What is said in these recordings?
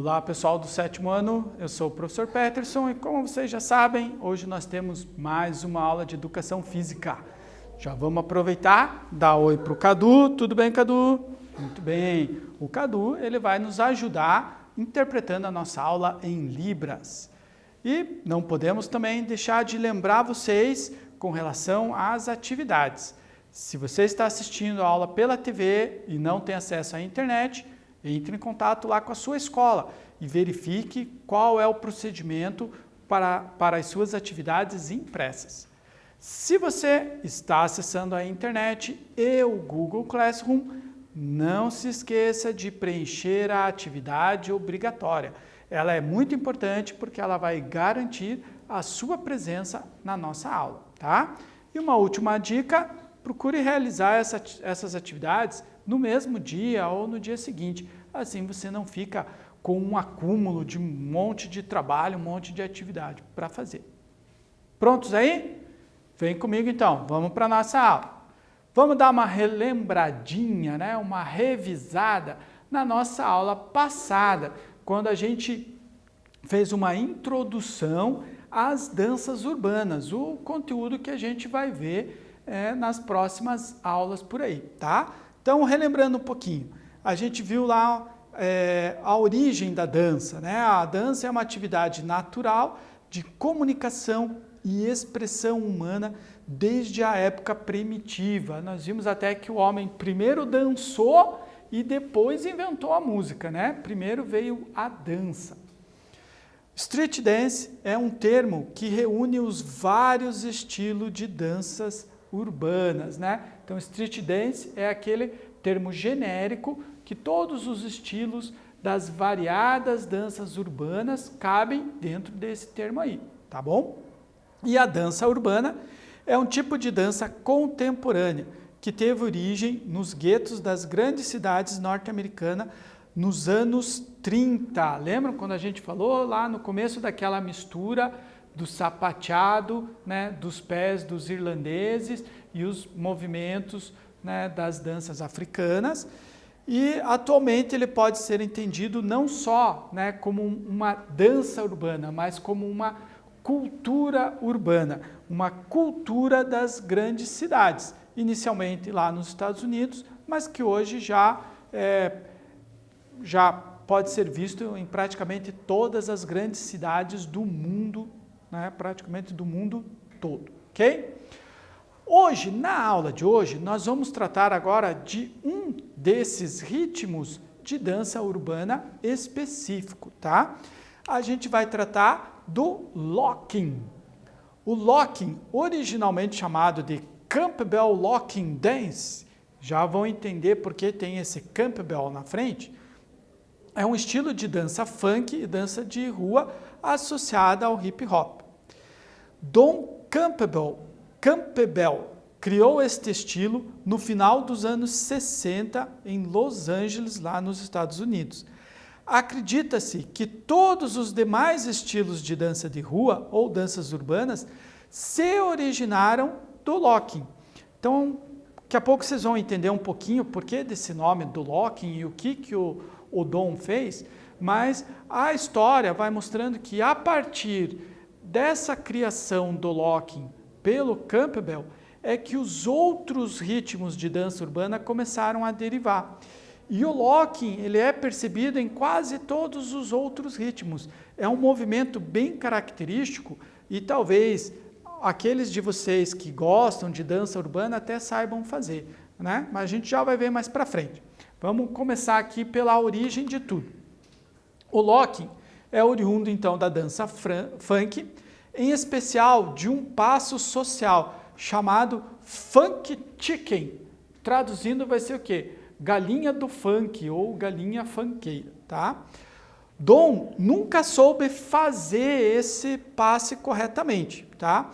Olá pessoal do 7º ano, eu sou o professor Peterson e como vocês já sabem, hoje nós temos mais uma aula de Educação Física. Já vamos aproveitar, dar oi para o Cadu, tudo bem Cadu? Muito bem, o Cadu ele vai nos ajudar interpretando a nossa aula em Libras. E não podemos também deixar de lembrar vocês com relação às atividades. Se você está assistindo a aula pela TV e não tem acesso à internet, entre em contato lá com a sua escola e verifique qual é o procedimento para as suas atividades impressas. Se você está acessando a internet e o Google Classroom, não se esqueça de preencher a atividade obrigatória. Ela é muito importante porque ela vai garantir a sua presença na nossa aula, tá? E uma última dica, procure realizar essas atividades no mesmo dia ou no dia seguinte. Assim você não fica com um acúmulo de um monte de trabalho, um monte de atividade para fazer. Prontos aí? Vem comigo então, vamos para a nossa aula. Vamos dar uma relembradinha, né? Uma revisada na nossa aula passada, quando a gente fez uma introdução às danças urbanas, o conteúdo que a gente vai ver nas próximas aulas por aí, tá? Então, relembrando um pouquinho, a gente viu lá a origem da dança, né? A dança é uma atividade natural de comunicação e expressão humana desde a época primitiva. Nós vimos até que o homem primeiro dançou e depois inventou a música, né? Primeiro veio a dança. Street dance é um termo que reúne os vários estilos de danças urbanas, né? Então, street dance é aquele termo genérico que todos os estilos das variadas danças urbanas cabem dentro desse termo aí, tá bom? E a dança urbana é um tipo de dança contemporânea que teve origem nos guetos das grandes cidades norte-americanas nos anos 30. Lembram quando a gente falou lá no começo daquela mistura do sapateado, né, dos pés dos irlandeses e os movimentos, né, das danças africanas? E atualmente ele pode ser entendido não só, né, como uma dança urbana, mas como uma cultura urbana, uma cultura das grandes cidades, inicialmente lá nos Estados Unidos, mas que hoje já pode ser visto em praticamente todas as grandes cidades do mundo, né, praticamente do mundo todo, ok? Hoje, na aula de hoje, nós vamos tratar agora de um desses ritmos de dança urbana específico, tá? A gente vai tratar do locking. O locking, originalmente chamado de Campbell Locking Dance, já vão entender por que tem esse Campbell na frente, é um estilo de dança funk e dança de rua associada ao hip hop. Don Campbell criou este estilo no final dos anos 60 em Los Angeles, lá nos Estados Unidos. Acredita-se que todos os demais estilos de dança de rua ou danças urbanas se originaram do locking. Então, daqui a pouco vocês vão entender um pouquinho o porquê desse nome do locking e o que o Don fez, mas a história vai mostrando que a partir dessa criação do locking pelo Campbell é que os outros ritmos de dança urbana começaram a derivar. E o locking, ele é percebido em quase todos os outros ritmos. É um movimento bem característico e talvez aqueles de vocês que gostam de dança urbana até saibam fazer, né? Mas a gente já vai ver mais para frente. Vamos começar aqui pela origem de tudo. O locking é oriundo então da dança funk, em especial de um passo social chamado funk chicken. Traduzindo vai ser o quê? Galinha do funk ou galinha funkeira, tá? Don nunca soube fazer esse passe corretamente, tá?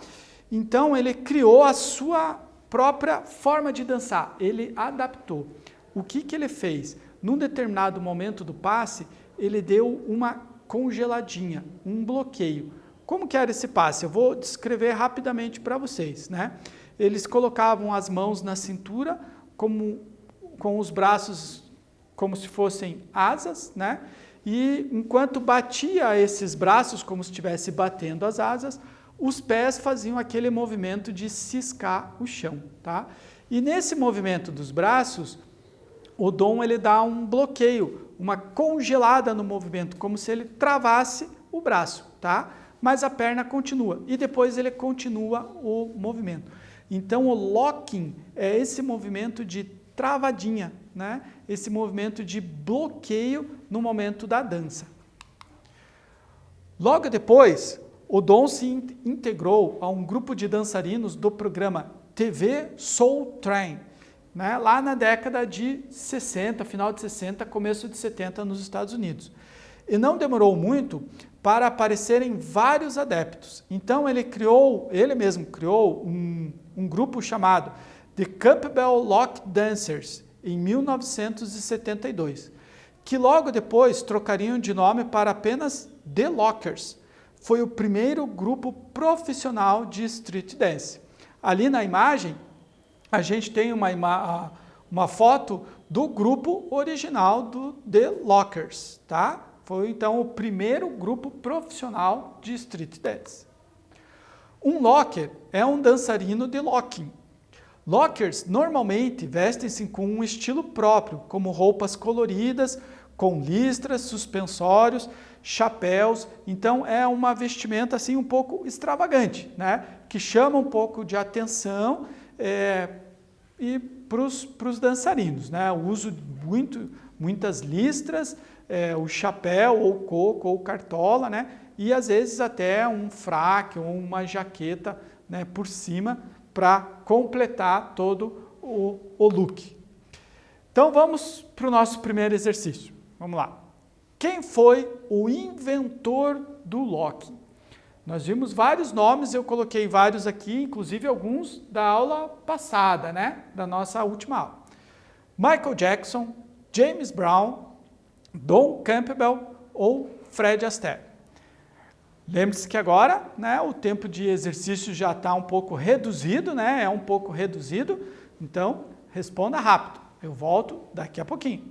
Então ele criou a sua própria forma de dançar, ele adaptou. O que ele fez? Num determinado momento do passe, ele deu uma congeladinha, um bloqueio. Como que era esse passe? Eu vou descrever rapidamente para vocês, né? Eles colocavam as mãos na cintura, com os braços como se fossem asas, né? e enquanto batia esses braços, como se estivesse batendo as asas, os pés faziam aquele movimento de ciscar o chão, tá? E nesse movimento dos braços, o Dom ele dá um bloqueio, uma congelada no movimento, como se ele travasse o braço, tá? Mas a perna continua e depois ele continua o movimento. Então o locking é esse movimento de travadinha, né? Esse movimento de bloqueio no momento da dança. Logo depois, o Dom se integrou a um grupo de dançarinos do programa TV Soul Train, né? Lá na década de 60, final de 60, começo de 70 nos Estados Unidos. E não demorou muito para aparecerem vários adeptos. Então ele mesmo criou um grupo chamado The Campbell Lock Dancers, em 1972, que logo depois trocariam de nome para apenas The Lockers. Foi o primeiro grupo profissional de street dance. Ali na imagem, a gente tem uma foto do grupo original do The Lockers, tá? Foi então o primeiro grupo profissional de street dance. Um locker é um dançarino de locking. Lockers normalmente vestem-se com um estilo próprio, como roupas coloridas, com listras, suspensórios, chapéus. Então é uma vestimenta assim um pouco extravagante, né? Que chama um pouco de atenção e para os dançarinos, né? O uso de muitas listras, o chapéu ou coco ou cartola, né? E às vezes até um fraque ou uma jaqueta, né, por cima para completar todo o look. Então vamos para o nosso primeiro exercício. Vamos lá. Quem foi o inventor do locking? Nós vimos vários nomes, eu coloquei vários aqui, inclusive alguns da aula passada, né? Da nossa última aula. Michael Jackson, James Brown, Don Campbell ou Fred Astaire. Lembre-se que agora, né, o tempo de exercício já está um pouco reduzido, né? É um pouco reduzido, então responda rápido. Eu volto daqui a pouquinho.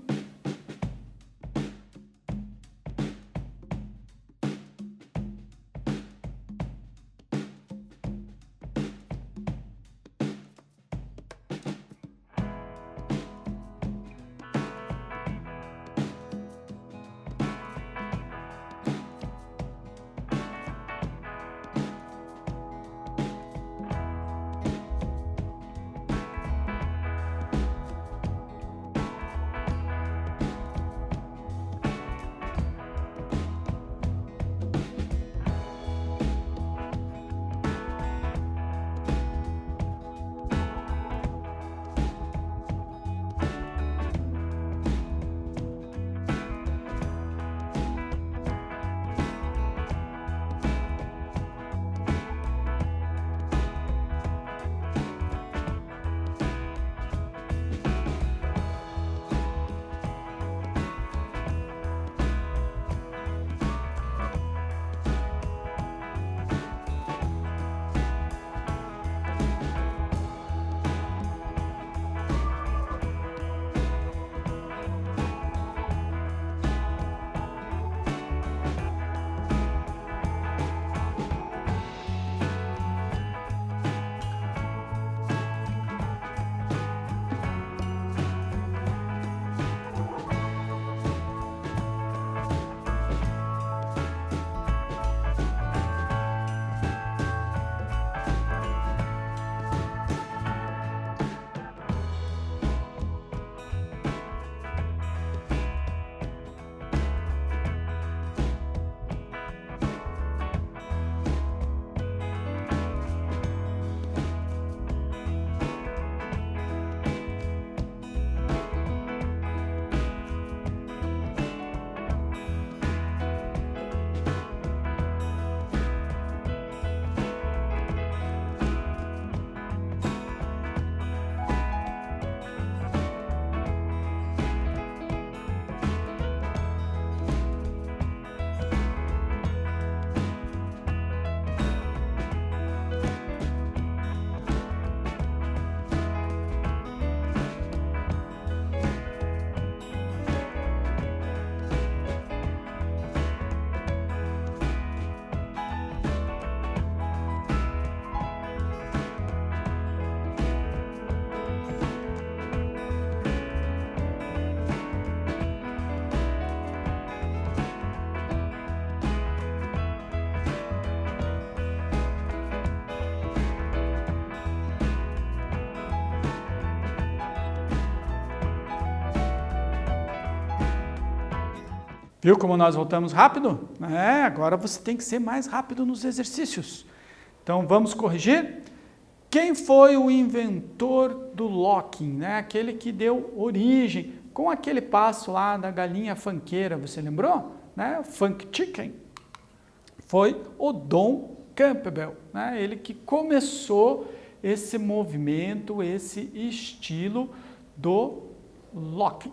Viu como nós voltamos rápido? Agora você tem que ser mais rápido nos exercícios. Então vamos corrigir. Quem foi o inventor do locking, né? Aquele que deu origem com aquele passo lá da galinha funkeira, você lembrou? Né? Funk Chicken. Foi o Don Campbell, né? Ele que começou esse movimento, esse estilo do locking.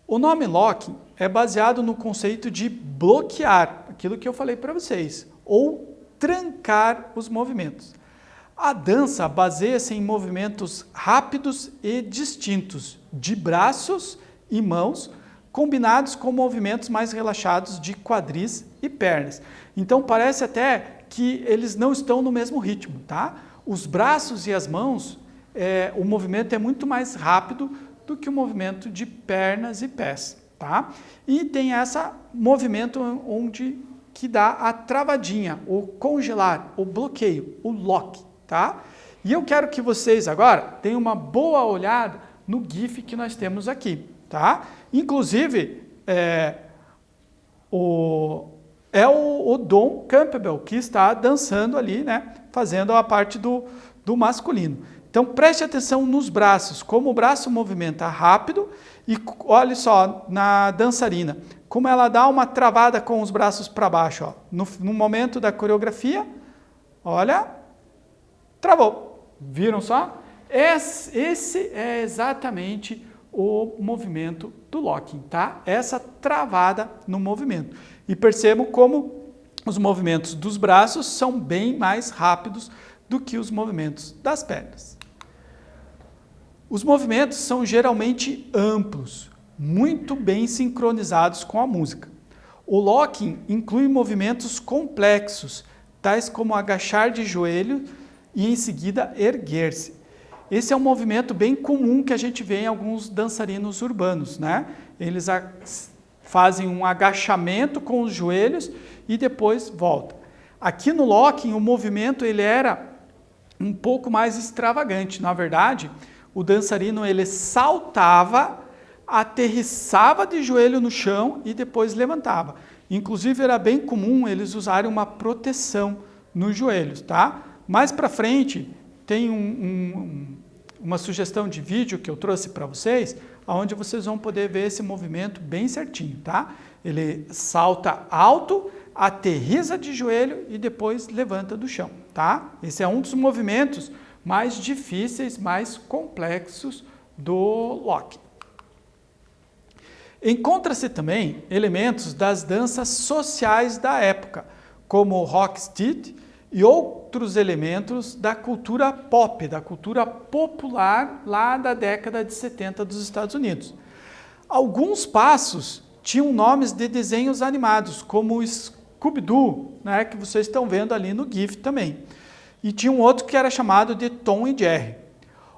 O nome locking é baseado no conceito de bloquear, aquilo que eu falei para vocês, ou trancar os movimentos. A dança baseia-se em movimentos rápidos e distintos, de braços e mãos, combinados com movimentos mais relaxados de quadris e pernas. Então parece até que eles não estão no mesmo ritmo, tá? Os braços e as mãos, o movimento é muito mais rápido do que o movimento de pernas e pés, tá? E tem esse movimento que dá a travadinha, o congelar, o bloqueio, o lock, tá? E eu quero que vocês agora tenham uma boa olhada no GIF que nós temos aqui, tá? Inclusive, o Don Campbell que está dançando ali, né? Fazendo a parte do masculino. Então, preste atenção nos braços, como o braço movimenta rápido e olhe só na dançarina, como ela dá uma travada com os braços para baixo. Ó. No momento da coreografia, olha, travou. Viram só? Esse é exatamente o movimento do locking, tá? Essa travada no movimento. E percebam como os movimentos dos braços são bem mais rápidos do que os movimentos das pernas. Os movimentos são geralmente amplos, muito bem sincronizados com a música. O locking inclui movimentos complexos, tais como agachar de joelho e em seguida erguer-se. Esse é um movimento bem comum que a gente vê em alguns dançarinos urbanos, né? Eles fazem um agachamento com os joelhos e depois voltam. Aqui no locking, o movimento ele era um pouco mais extravagante. Na verdade, o dançarino ele saltava, aterrissava de joelho no chão e depois levantava. Inclusive era bem comum eles usarem uma proteção nos joelhos, tá? Mais para frente tem uma sugestão de vídeo que eu trouxe para vocês, onde vocês vão poder ver esse movimento bem certinho, tá? Ele salta alto, aterrissa de joelho e depois levanta do chão, tá? Esse é um dos movimentos mais difíceis, mais complexos do locking. Encontra-se também elementos das danças sociais da época, como o rocksteady e outros elementos da cultura pop, da cultura popular lá da década de 70 dos Estados Unidos. Alguns passos tinham nomes de desenhos animados, como o Scooby-Doo, né, que vocês estão vendo ali no GIF também. E tinha um outro que era chamado de Tom e Jerry.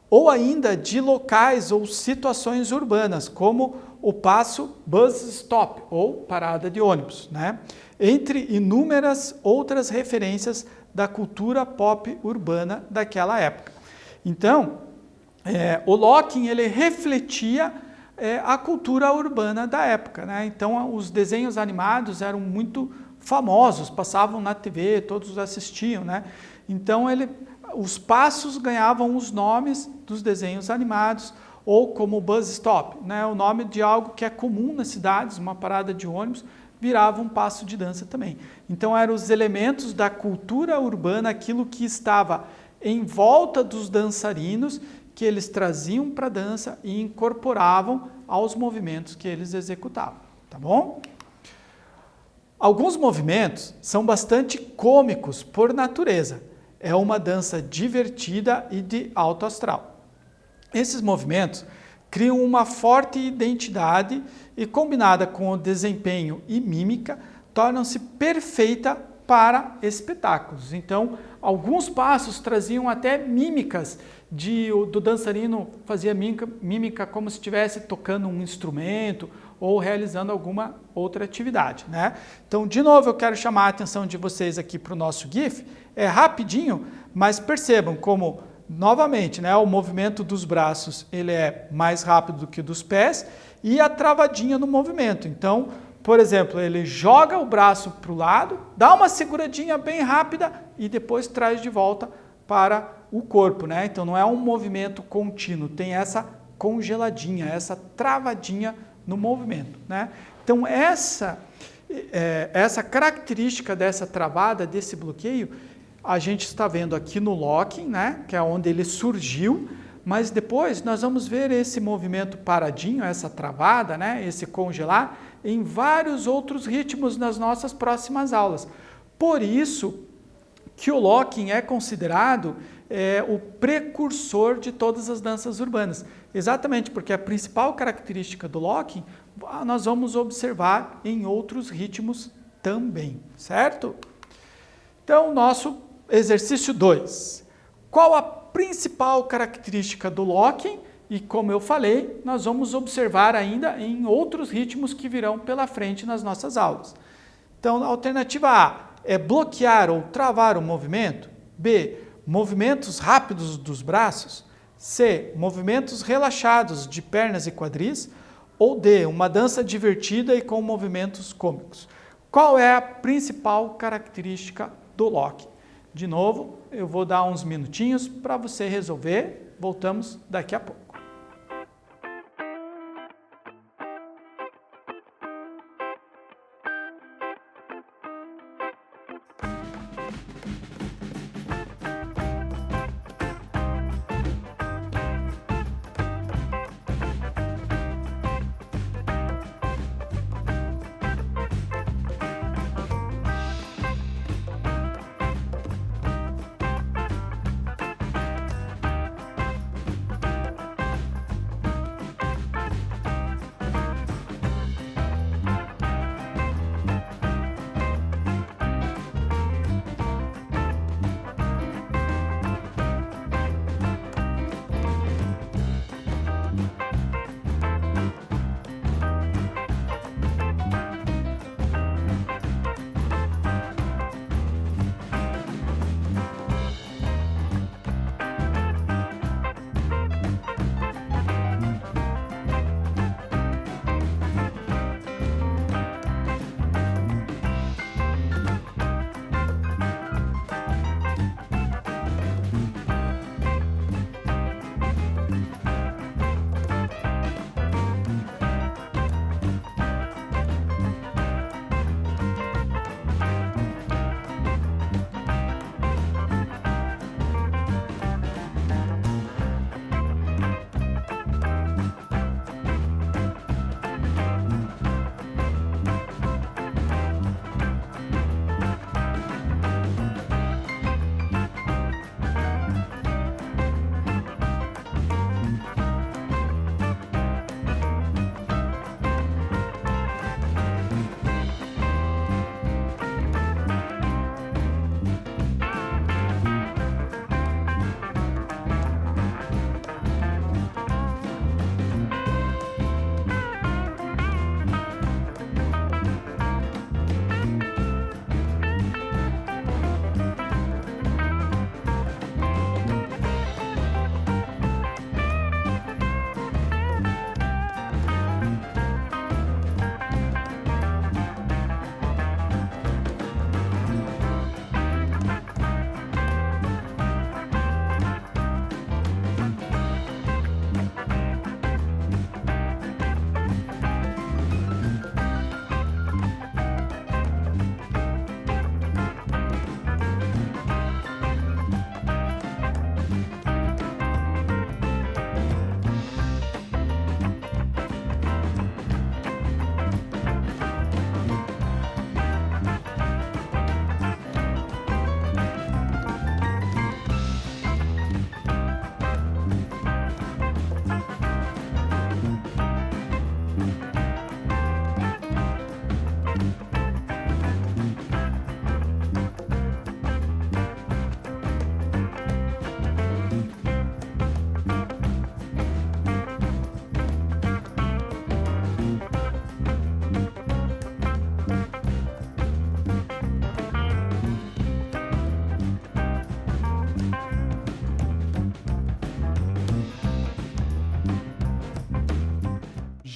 Ou ainda de locais ou situações urbanas, como o passo bus stop, ou parada de ônibus, né? Entre inúmeras outras referências da cultura pop urbana daquela época. Então, o locking ele refletia a cultura urbana da época, né? Então, os desenhos animados eram muito famosos, passavam na TV, todos assistiam, né? Então, os passos ganhavam os nomes dos desenhos animados, ou como bus stop, né? O nome de algo que é comum nas cidades, uma parada de ônibus, virava um passo de dança também. Então, eram os elementos da cultura urbana, aquilo que estava em volta dos dançarinos, que eles traziam para a dança e incorporavam aos movimentos que eles executavam, tá bom? Alguns movimentos são bastante cômicos por natureza. É uma dança divertida e de alto astral. Esses movimentos criam uma forte identidade e, combinada com o desempenho e mímica, tornam-se perfeita para espetáculos. Então, alguns passos traziam até mímicas do dançarino, fazia mímica como se estivesse tocando um instrumento ou realizando alguma outra atividade, né? Então, de novo, eu quero chamar a atenção de vocês aqui para o nosso GIF. É rapidinho, mas percebam como novamente, né, o movimento dos braços ele é mais rápido do que o dos pés e a travadinha no movimento. Então, por exemplo, ele joga o braço para o lado, dá uma seguradinha bem rápida e depois traz de volta para o corpo, né? Então não é um movimento contínuo, tem essa congeladinha, essa travadinha no movimento, né? Então essa característica dessa travada, desse bloqueio, a gente está vendo aqui no locking, né? Que é onde ele surgiu, mas depois nós vamos ver esse movimento paradinho, essa travada, né? Esse congelar, em vários outros ritmos nas nossas próximas aulas. Por isso que o locking é considerado o precursor de todas as danças urbanas. Exatamente porque a principal característica do locking nós vamos observar em outros ritmos também, certo? Então, nosso exercício 2. Qual a principal característica do locking? E como eu falei, nós vamos observar ainda em outros ritmos que virão pela frente nas nossas aulas. Então, a alternativa A é bloquear ou travar o movimento. B, movimentos rápidos dos braços. C, movimentos relaxados de pernas e quadris. Ou D, uma dança divertida e com movimentos cômicos. Qual é a principal característica do locking? De novo, eu vou dar uns minutinhos para você resolver. Voltamos daqui a pouco.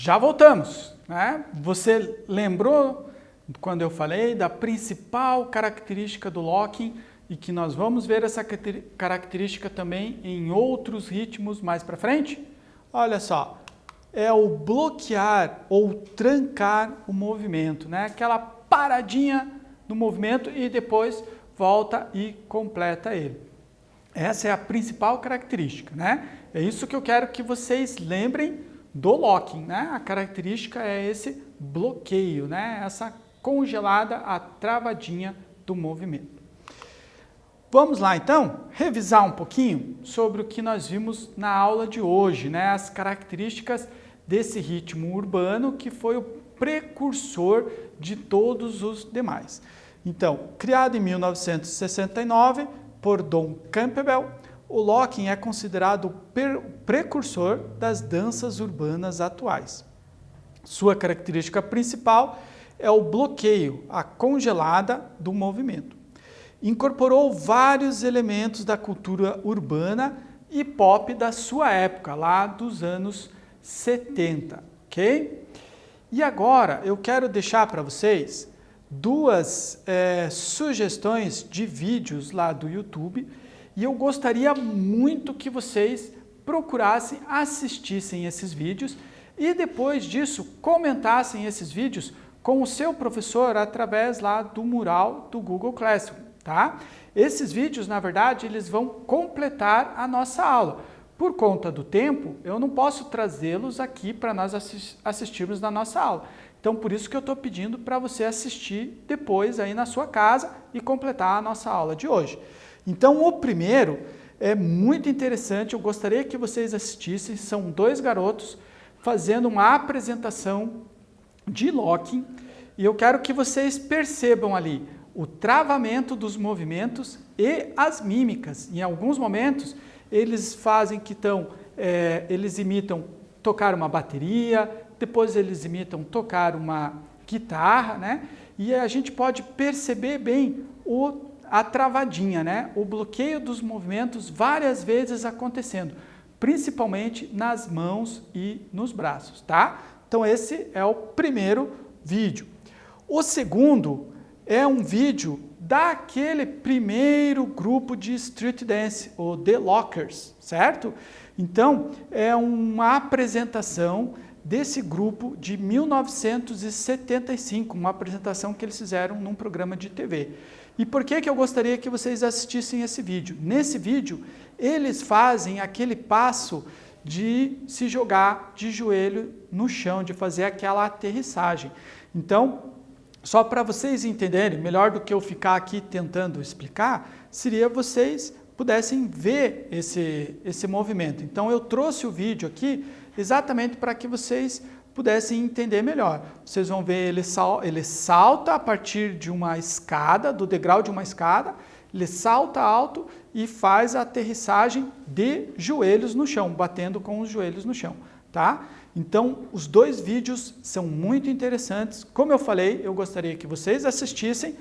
Já voltamos, né? Você lembrou quando eu falei da principal característica do locking e que nós vamos ver essa característica também em outros ritmos mais para frente? Olha só, é o bloquear ou trancar o movimento, né? Aquela paradinha no movimento e depois volta e completa ele. Essa é a principal característica, né? É isso que eu quero que vocês lembrem do locking, né? A característica é esse bloqueio, né? Essa congelada, a travadinha do movimento. Vamos lá então revisar um pouquinho sobre o que nós vimos na aula de hoje, né? As características desse ritmo urbano que foi o precursor de todos os demais. Então, criado em 1969 por Don Campbell, o locking é considerado o precursor das danças urbanas atuais. Sua característica principal é o bloqueio, a congelada do movimento. Incorporou vários elementos da cultura urbana e pop da sua época, lá dos anos 70, ok? E agora eu quero deixar para vocês duas sugestões de vídeos lá do YouTube e eu gostaria muito que vocês procurassem, assistissem esses vídeos e depois disso comentassem esses vídeos com o seu professor através lá do mural do Google Classroom, tá? Esses vídeos, na verdade, eles vão completar a nossa aula. Por conta do tempo, eu não posso trazê-los aqui para nós assistirmos na nossa aula. Então, por isso que eu estou pedindo para você assistir depois aí na sua casa e completar a nossa aula de hoje. Então, o primeiro é muito interessante, eu gostaria que vocês assistissem, são dois garotos fazendo uma apresentação de locking e eu quero que vocês percebam ali o travamento dos movimentos e as mímicas. Em alguns momentos, eles fazem que eles imitam tocar uma bateria, depois eles imitam tocar uma guitarra, né? E a gente pode perceber bem a travadinha, né? O bloqueio dos movimentos várias vezes acontecendo, principalmente nas mãos e nos braços, tá? Então esse é o primeiro vídeo. O segundo é um vídeo daquele primeiro grupo de street dance, o The Lockers, certo? Então, é uma apresentação desse grupo de 1975, uma apresentação que eles fizeram num programa de TV. E por que eu gostaria que vocês assistissem esse vídeo? Nesse vídeo, eles fazem aquele passo de se jogar de joelho no chão, de fazer aquela aterrissagem. Então, só para vocês entenderem, melhor do que eu ficar aqui tentando explicar, seria vocês pudessem ver esse movimento. Então eu trouxe o vídeo aqui exatamente para que vocês pudessem entender melhor. Vocês vão ver ele salta a partir de uma escada, do degrau de uma escada, ele salta alto e faz a aterrissagem de joelhos no chão, batendo com os joelhos no chão, tá? Então, os dois vídeos são muito interessantes. Como eu falei, eu gostaria que vocês assistissem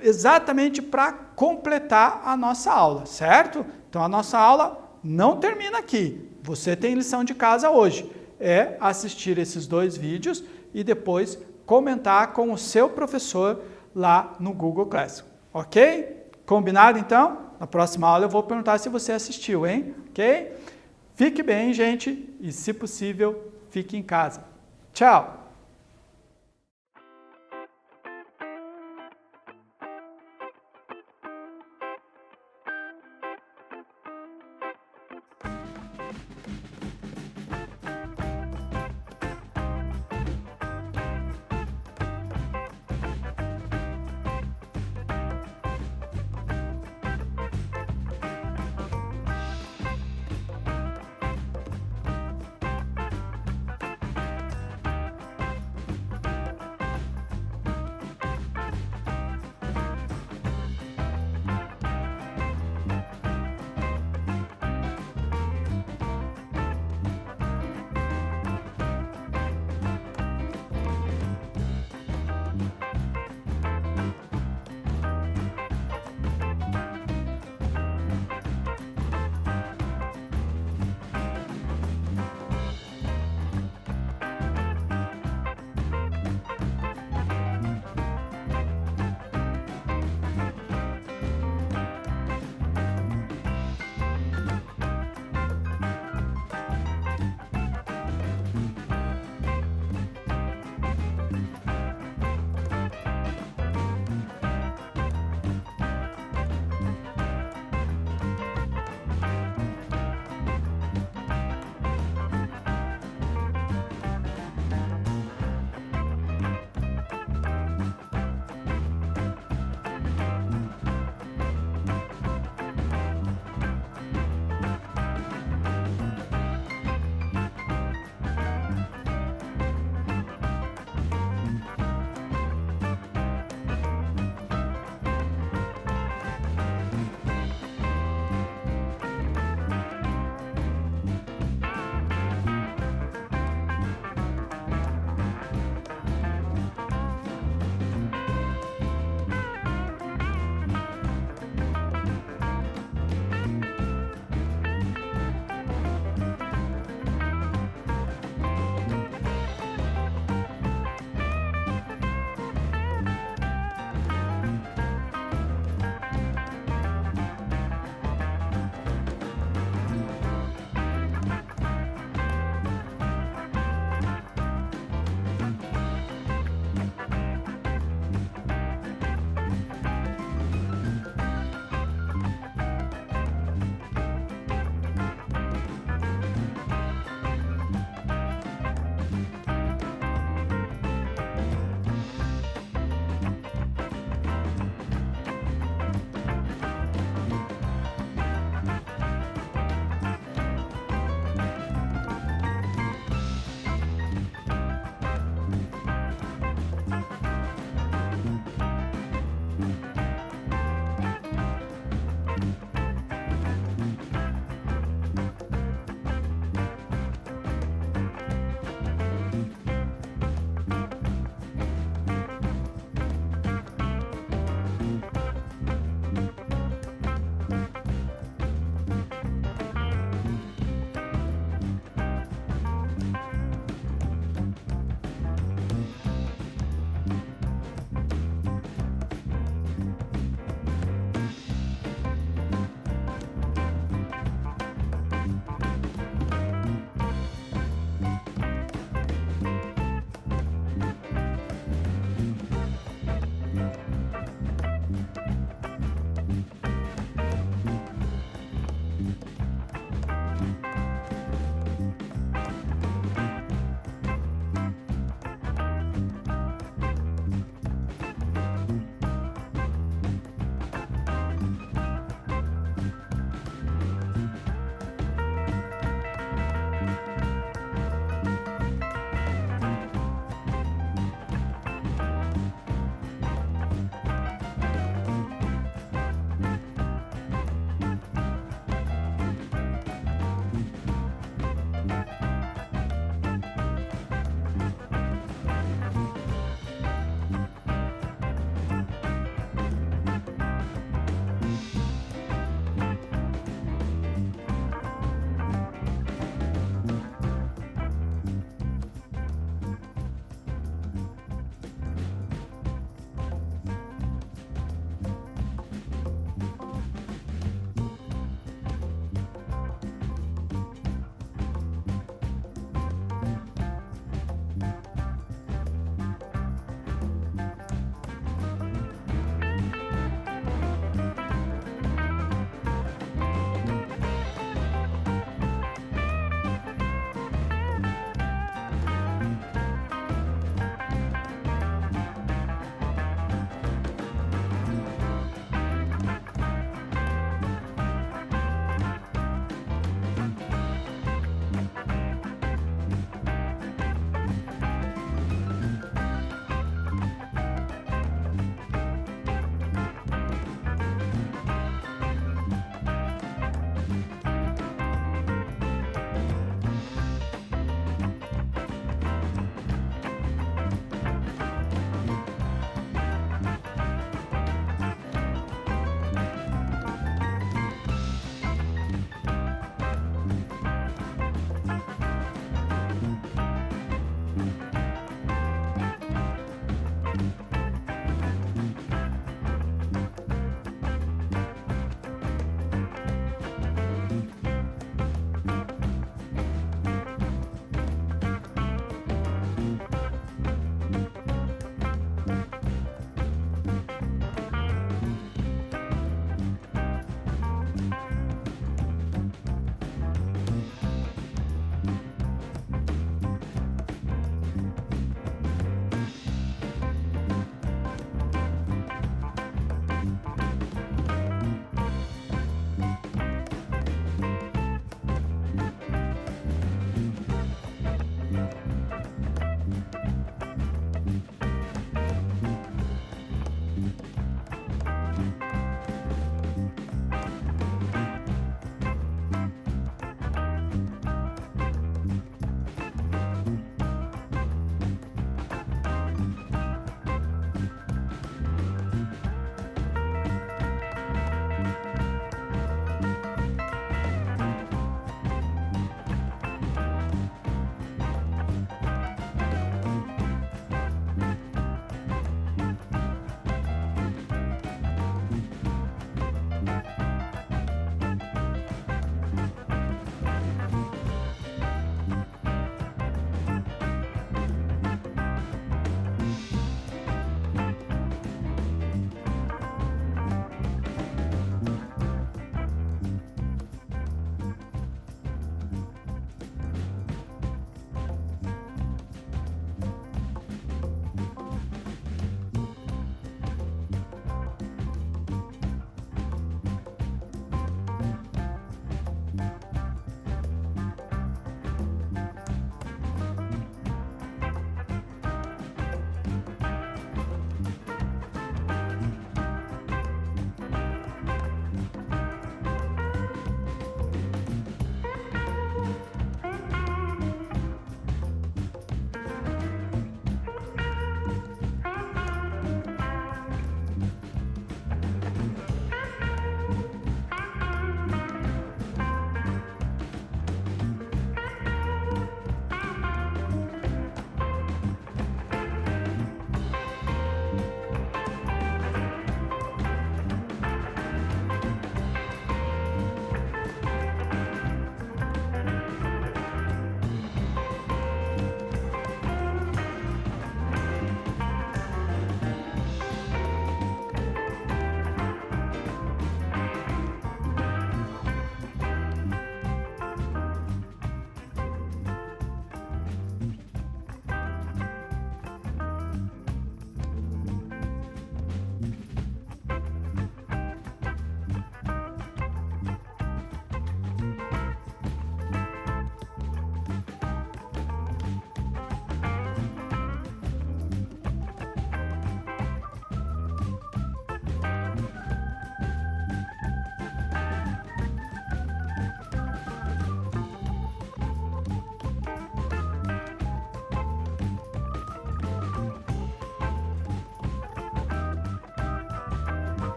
exatamente para completar a nossa aula, certo? Então, a nossa aula não termina aqui. Você tem lição de casa hoje. É assistir esses dois vídeos e depois comentar com o seu professor lá no Google Classroom, ok? Combinado, então? Na próxima aula eu vou perguntar se você assistiu, hein? Ok? Fique bem, gente, e se possível, fique em casa. Tchau!